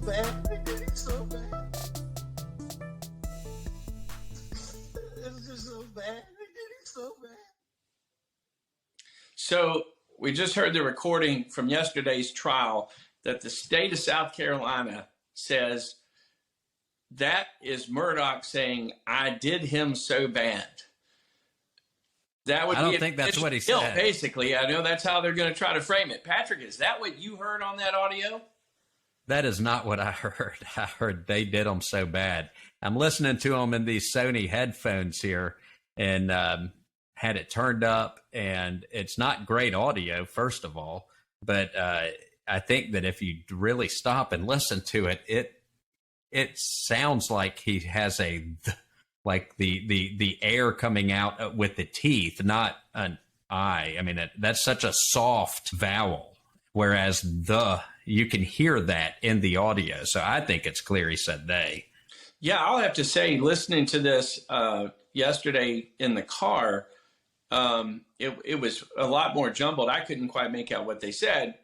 bad. They're getting so bad. It's just so bad. They're getting so bad. So we just heard the recording from yesterday's trial that the state of South Carolina says that is Murdaugh saying, I did him so bad. That would I don't think that's what he said. Basically, I know that's how they're going to try to frame it. Patrick, is that what you heard on that audio? That is not what I heard. I heard they did him so bad. I'm listening to him in these Sony headphones here and had it turned up, and it's not great audio, first of all, but I think that if you really stop and listen to it, it sounds like he has like the air coming out with the teeth, not an I. I mean, that's such a soft vowel, whereas you can hear that in the audio. So I think it's clear he said they. Yeah, I'll have to say, listening to this yesterday in the car, it was a lot more jumbled. I couldn't quite make out what they said.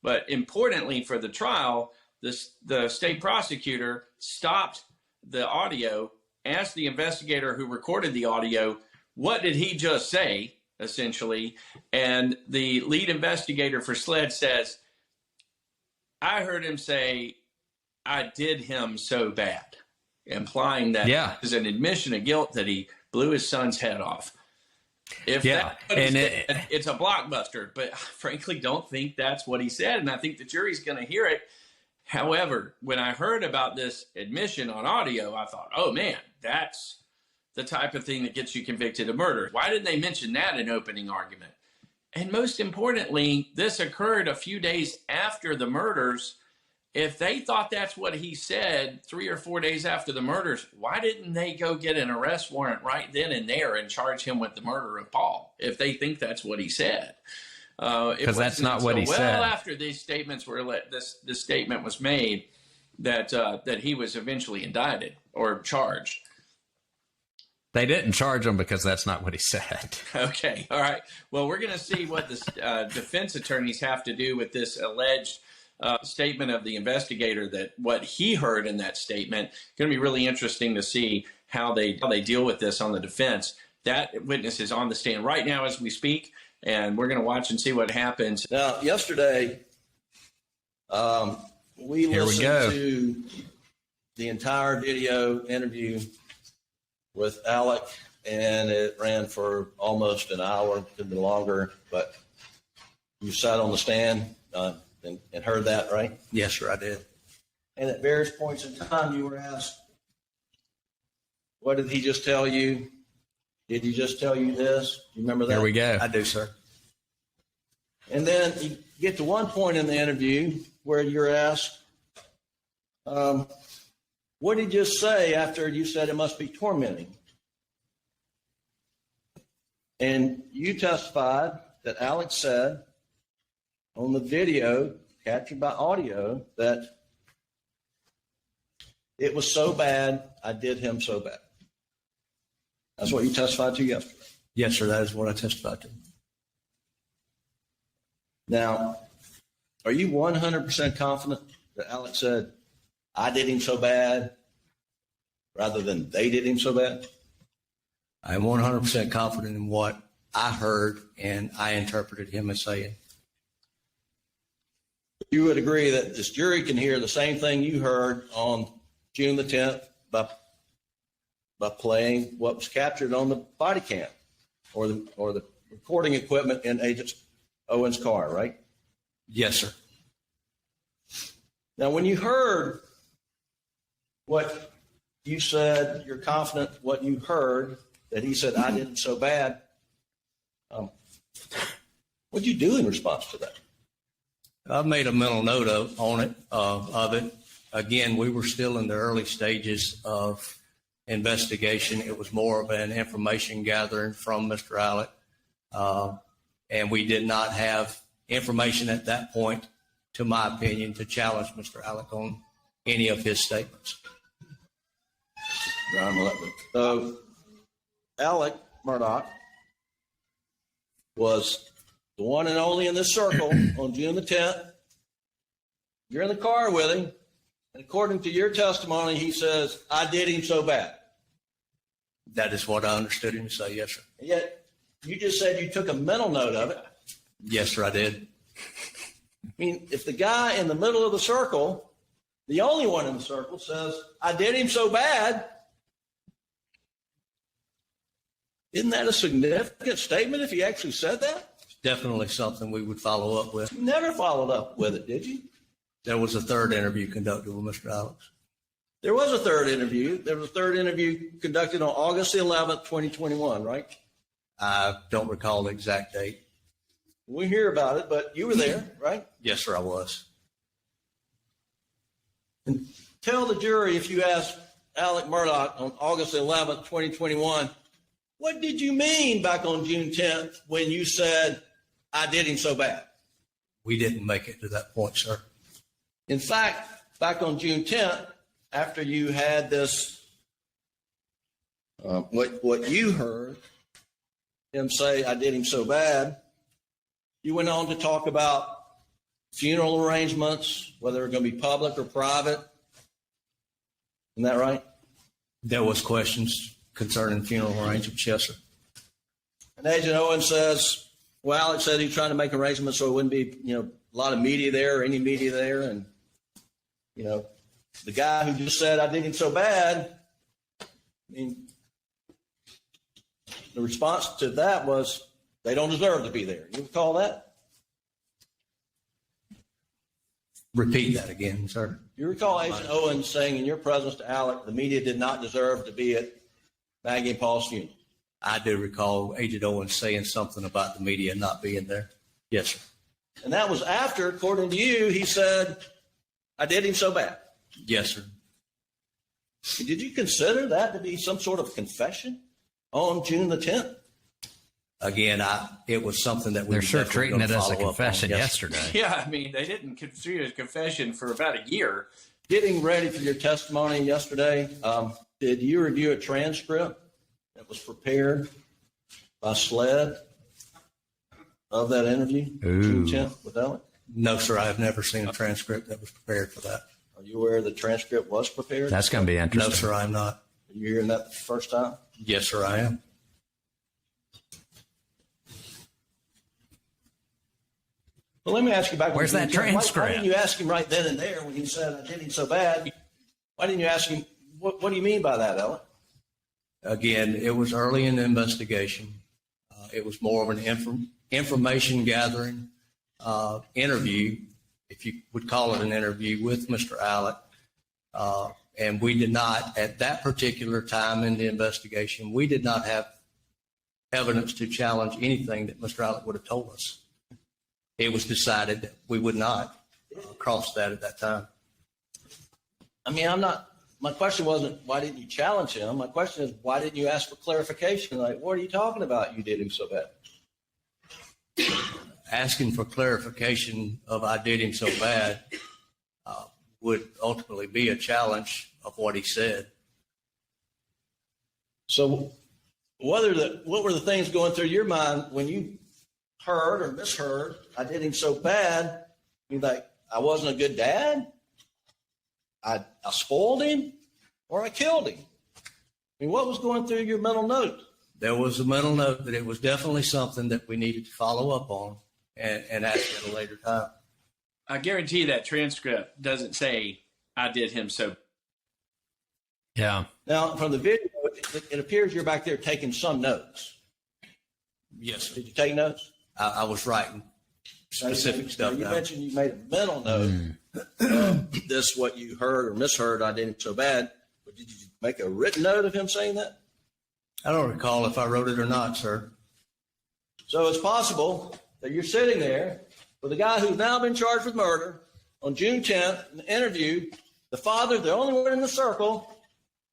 But importantly for the trial, the state prosecutor stopped the audio, asked the investigator who recorded the audio, what did he just say, essentially? And the lead investigator for SLED says, I heard him say, I did him so bad, implying that it was an admission of guilt that he blew his son's head off. It's a blockbuster, but I frankly don't think that's what he said, and I think the jury's going to hear it. However, when I heard about this admission on audio, I thought, oh man, that's the type of thing that gets you convicted of murder. Why didn't they mention that in opening argument? And most importantly, this occurred a few days after the murders. If they thought that's what he said 3 or 4 days after the murders, why didn't they go get an arrest warrant right then and there and charge him with the murder of Paul, if they think that's what he said? Because that's not what he said. Well, after these statements were this statement was made that he was eventually indicted or charged. They didn't charge him because that's not what he said. Okay, all right. Well, we're going to see what the defense attorneys have to do with this alleged statement of the investigator, that what he heard in that statement. Going to be really interesting to see how they deal with this on the defense. That witness is on the stand right now as we speak, and we're going to watch and see what happens. Now, yesterday, we listened to the entire video interview with Alex, and it ran for almost an hour, could be longer, but you sat on the stand and heard that, right? Yes, sir, I did. And at various points in time, you were asked, what did he just tell you? Did he just tell you this? Do you remember that? There we go. I do, sir. And then you get to one point in the interview where you're asked, what did he just say after you said it must be tormenting? And you testified that Alex said on the video captured by audio that it was so bad, I did him so bad. That's what you testified to yesterday. Yes, sir, that is what I testified to. Now, are you 100% confident that Alex said, I did him so bad, rather than they did him so bad? I am 100% confident in what I heard and I interpreted him as saying. You would agree that this jury can hear the same thing you heard on June the 10th by playing what was captured on the body cam or the recording equipment in Agent Owen's car, right? Yes, sir. Now, when you heard what you said, you're confident what you heard, that he said, I did it so bad, what'd you do in response to that? I made a mental note of it. Again, we were still in the early stages of investigation. It was more of an information gathering from Mr. Alec. And we did not have information at that point, to my opinion, to challenge Mr. Alec on any of his statements. So, Alex Murdaugh was the one and only in this circle on June the 10th. You're in the car with him. And according to your testimony, he says, I did him so bad. That is what I understood him to say, yes, sir. And yet, you just said you took a mental note of it. Yes, sir, I did. I mean, if the guy in the middle of the circle, the only one in the circle, says, I did him so bad, isn't that a significant statement if he actually said that? It's definitely something we would follow up with. You never followed up with it, did you? There was a third interview conducted with Mr. Alex. There was a third interview. There was a third interview conducted on August the 11th, 2021, right? I don't recall the exact date. We hear about it, but you were there, right? Yes, sir, I was. And tell the jury, if you asked Alex Murdaugh on August 11th, 2021, what did you mean back on June 10th when you said, I did him so bad? We didn't make it to that point, sir. In fact, back on June 10th, after you had this, what you heard him say, I did him so bad, you went on to talk about funeral arrangements, whether they're going to be public or private. Isn't that right? There was questions concerning funeral arrangements, yes, sir. And Agent Owen says, well, Alex said he's trying to make arrangements so it wouldn't be, a lot of media there or any media there. And, the guy who just said, I did him so bad, I mean, the response to that was, they don't deserve to be there. You recall that? Repeat that again, sir. You recall Agent Owen saying in your presence to Alec, the media did not deserve to be at Maggie and Paul's funeral. I do recall Agent Owen saying something about the media not being there. Yes, sir. And that was after, according to you, he said, I did him so bad. Yes, sir. Did you consider that to be some sort of confession on June the 10th? Again, it was something that we They're sure treating it as a confession Yes, yesterday. Yeah, I mean, they didn't consider it a confession for about a year. Getting ready for your testimony yesterday, did you review a transcript that was prepared by SLED of that interview, June 10th with Alec? No, sir. I have never seen a transcript that was prepared for that. Are you aware the transcript was prepared? That's going to be interesting. No, sir, I'm not. Are you hearing that the first time? Yes, sir, I am. Well, let me ask you back. Where's that transcript? Why didn't you ask him right then and there when he said, I did him so bad? Why didn't you ask him, what do you mean by that, Alec? Again, it was early in the investigation. It was more of an information gathering interview, if you would call it an interview, with Mr. Alec. And we did not, at that particular time in the investigation, we did not have evidence to challenge anything that Mr. Alec would have told us. It was decided that we would not cross that at that time. I mean, my question wasn't, why didn't you challenge him? My question is, why didn't you ask for clarification? Like, what are you talking about? You did him so bad. Asking for clarification of I did him so bad would ultimately be a challenge of what he said. So what were the things going through your mind when you heard or misheard, I did him so bad? You like, I wasn't a good dad? I spoiled him? Or I killed him? I mean, what was going through your mental note? There was a mental note that it was definitely something that we needed to follow up on and ask at a later time. I guarantee that transcript doesn't say, I did him so. Yeah. Now, from the video, it appears you're back there taking some notes. Yes, sir. Did you take notes? I was writing specific stuff You down. mentioned you made a mental note of this, what you heard or misheard, I did him so bad. But did you make a written note of him saying that? I don't recall if I wrote it or not, sir. So it's possible that you're sitting there with a guy who's now been charged with murder on June 10th, in the interview, the father, the only one in the circle,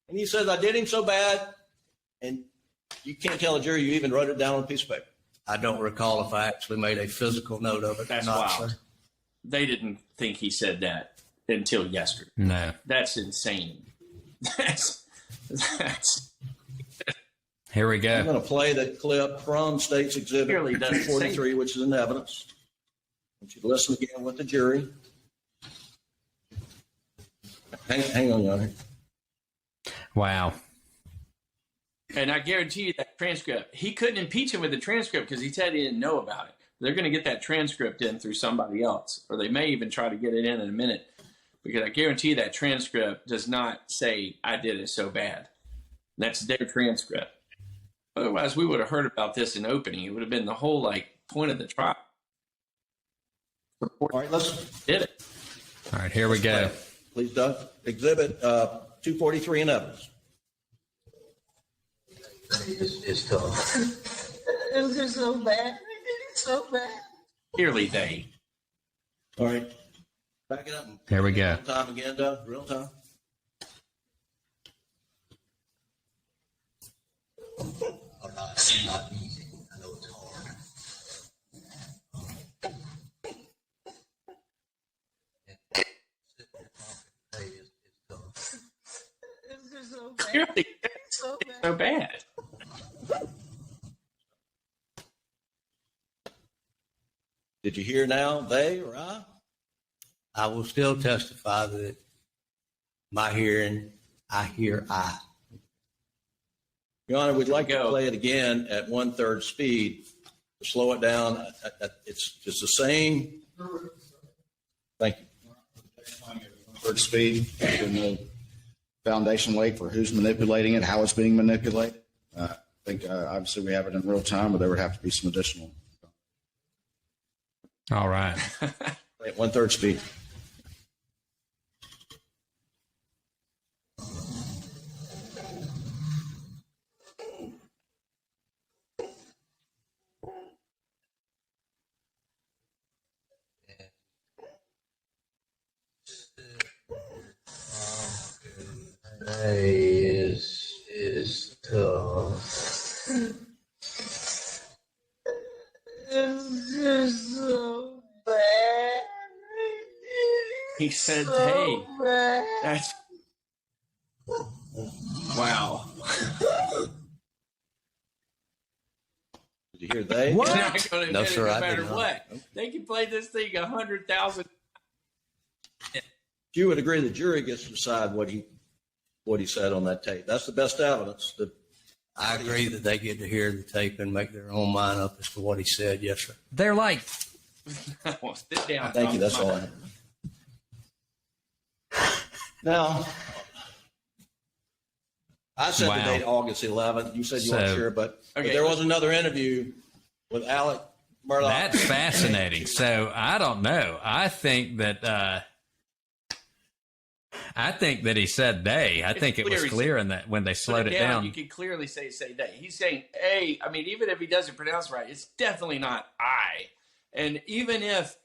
and he says, I did him so bad, and you can't tell a jury you even wrote it down on a piece of paper. I don't recall if I actually made a physical note of it That's or not, wild. sir. They didn't think he said that until yesterday. No. That's insane. That's Here we I'm go. going to play the clip from State's Exhibit Clearly doesn't say 43, which is in evidence. I want you to listen again with the jury. Hang on, Your Honor. Wow. And I guarantee you that transcript, he couldn't impeach him with the transcript because he said he didn't know about it. They're going to get that transcript in through somebody else, or they may even try to get it in a minute, because I guarantee that transcript does not say, I did it so bad. That's their transcript. Otherwise, we would have heard about this in opening. It would have been the whole point of the trial. All right, let's Did it. All right, here we go. please, Doug. Exhibit 243 in evidence. It's tough. It was just so bad. It's so bad. Clearly they. All right. Back it up. Here we go. Real time again, Doug. Real time. It's not easy. I know it's hard. It's tough. It's just so bad. Clearly It's so it's bad. so bad. Did you hear now, they or I? I will still testify that my hearing, I hear I. Your Honor, we'd like to Go. play it again at 1/3 speed. Slow it down. It's the same. Thank you. Third speed, and the foundation laid for who's manipulating it, how it's being manipulated. I think obviously we have it in real time, but there would have to be some additional. All right. Play at 1/3 speed. Is tough. It's just so bad. He said So they. bad. That's wow. Did you hear they? What? He's not going to No, admit it sir, no I did matter not. what. They can play this thing 100,000. You would agree the jury gets to decide what he said on that tape. That's the best evidence. I agree that they get to hear the tape and make their own mind up as to what he said. Yes, sir. They're like, Well, sit down. Thank you. That's all I have. Now, I said Wow. the date August 11th. You said you weren't So- sure, but Okay. there was another interview with Alex Murdaugh. that's fascinating. So I don't know. I think that he said they. I think it was clear he clear in that when they slowed it down. You can clearly say they. He's saying a. I mean, even if he doesn't pronounce it right, it's definitely not I. And even if,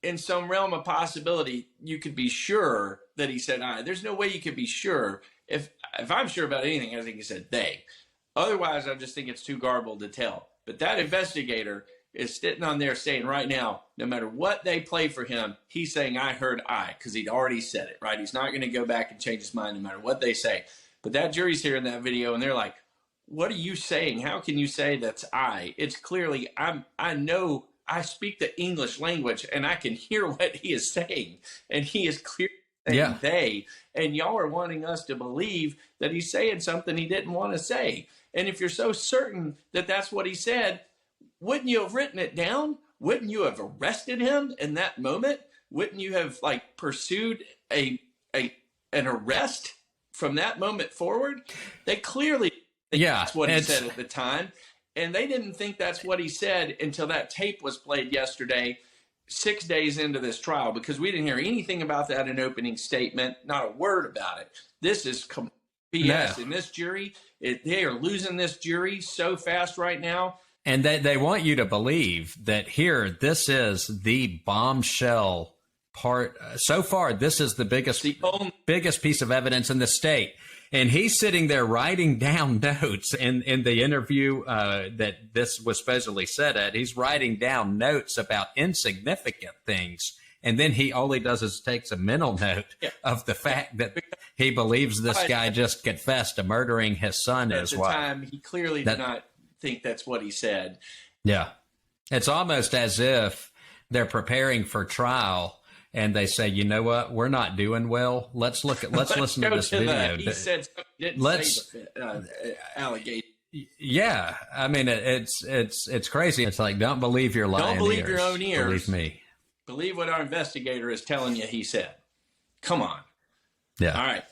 in some realm of possibility, you could be sure that he said I. There's no way you could be sure. If I'm sure about anything, I think he said they. Otherwise, I just think it's too garbled to tell. But that investigator is sitting on there saying right now, no matter what they play for him, he's saying I heard I, because he'd already said it, right? He's not going to go back and change his mind no matter what they say. But that jury's hearing that video and they're like, what are you saying? How can you say that's I? It's clearly, I know I speak the English language and I can hear what he is saying. And he is clearly saying they. And y'all are wanting us to believe that he's saying something he didn't want to say. And if you're so certain that that's what he said, wouldn't you have written it down? Wouldn't you have arrested him in that moment? Wouldn't you have pursued an arrest from that moment forward? They clearly think that's what he said at the time. And they didn't think that's what he said until that tape was played yesterday, 6 days into this trial, because we didn't hear anything about that in opening statement, not a word about it. This is BS. No. And this jury, they are losing this jury so fast right now. And they want you to believe that here, this is the bombshell part. So far, this is the biggest piece of evidence in the state. And he's sitting there writing down notes in the interview that this was supposedly said at. He's writing down notes about insignificant things. And then he all he does is takes a mental note of the fact that he believes this guy just confessed to murdering his son as well. At the time, he clearly did not think that's what he said. Yeah. It's almost as if they're preparing for trial and they say, you know what, we're not doing well. Let's listen to this video. He said something, didn't say the allegation. Yeah, I mean it's crazy. It's like, don't believe your lying Don't believe ears. your own ears. Believe me. Believe what our investigator is telling you. He said, "Come on." Yeah. All right.